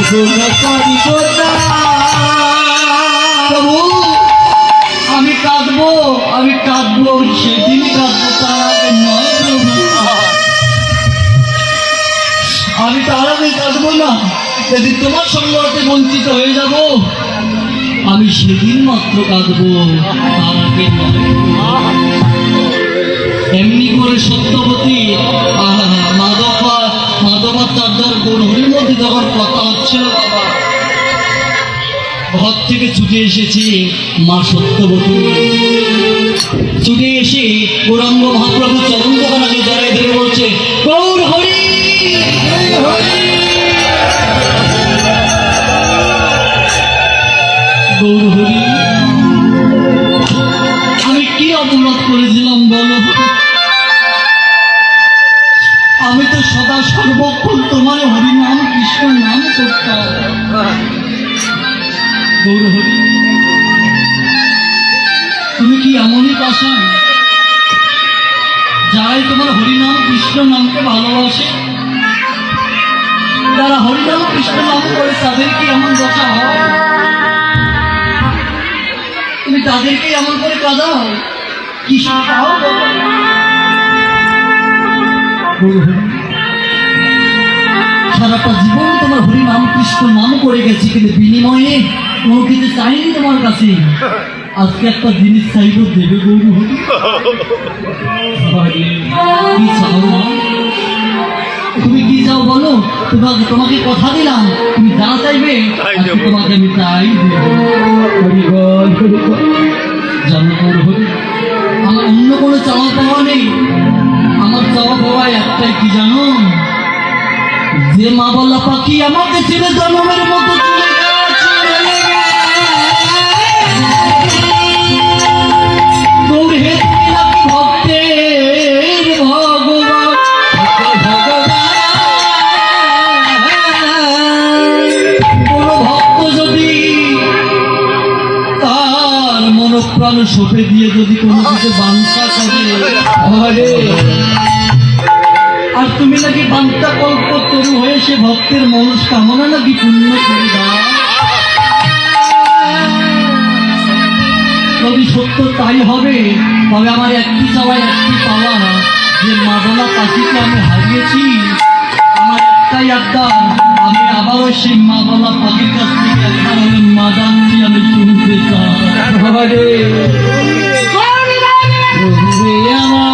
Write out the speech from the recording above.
প্রভু আমি কাঁদবো সেদিন কাঁদবো, তার আগে নয় প্রভু। আমি তার আগে কাঁদবো না, যদি তোমার সম্পর্কে বঞ্চিত হয়ে যাব আমি সেদিন মাত্র কাঁদবো, তার আগে নয়। এমনি করে সত্যবতী মাধবাচার্যর গৌরহরির মধ্যে যখন কথা হচ্ছিল, বাবা ঘর থেকে ছুটে এসেছি মা সত্যবতী, ছুটে এসে গৌরাঙ্গ মহাপ্রভু চরণ দোকানাকে জড়াই ধরে বলছে, গৌর হরি গৌর হরি, আমি কি অপরাধ করেছিলাম বলো? আমি তো সদা সর্বক্ষণ তোমার হরিনাম কৃষ্ণ নাম করতাম। গৌর হরি, তুমি কি এমনই পাশান যারাই তোমার হরিনাম কৃষ্ণ নামকে ভালোবাসে, যারা হরিনাম কৃষ্ণ নাম করে তাদের কি এমন দশা হয়? তুমি তাদেরকে এমন করে কাঁদাও, কি শিখাও? সারাটা জীবন তোমার হরিনাম কৃষ্ণ নাম করে গেছি, কিন্তু বিনিময়ে কোনো কিছু চাইনি তোমার কাছে। আজকে একটা জিনিস চাইব, দেবে গৌর হরি? কি চাও মা? তুমি কি চাও বলো? তোমাকে কথা দিলাম, তুমি যা চাইবে তোমাকে আমি তাই দেবো। জানো গৌর হরি, আমার অন্য কোনো চাওয়া পাওয়া নেই, আমার চাওয়া পাওয়া একটাই, কি জানো? যে মা বলা পাখি আমাকে ছেড়ে জন্মের মতো চলে গেছে, গৌর হে তুমি নাকি ভক্তের ভগবান, কোন ভক্ত যদি তার মনপ্রাণ সঁপে দিয়ে যদি কোনো কিছু বাঞ্ছা করে, আর তুমি নাকি বান্তা কল্প তরু হয়ে সে ভক্তের মনস কামনা নাকি পূর্ণ করে দাও। যদি সত্য তাই হবে, তবে আমার একটি চাওয়া একটি পাওয়া, যে মা বলা পাখিকে আমি হারিয়েছি, আমার একটাই আবদার, আমি আবারও সেই মা বলা পাখির কাছ থেকে একবার হলে মাদানটি আমি শুনতে চাই। আমার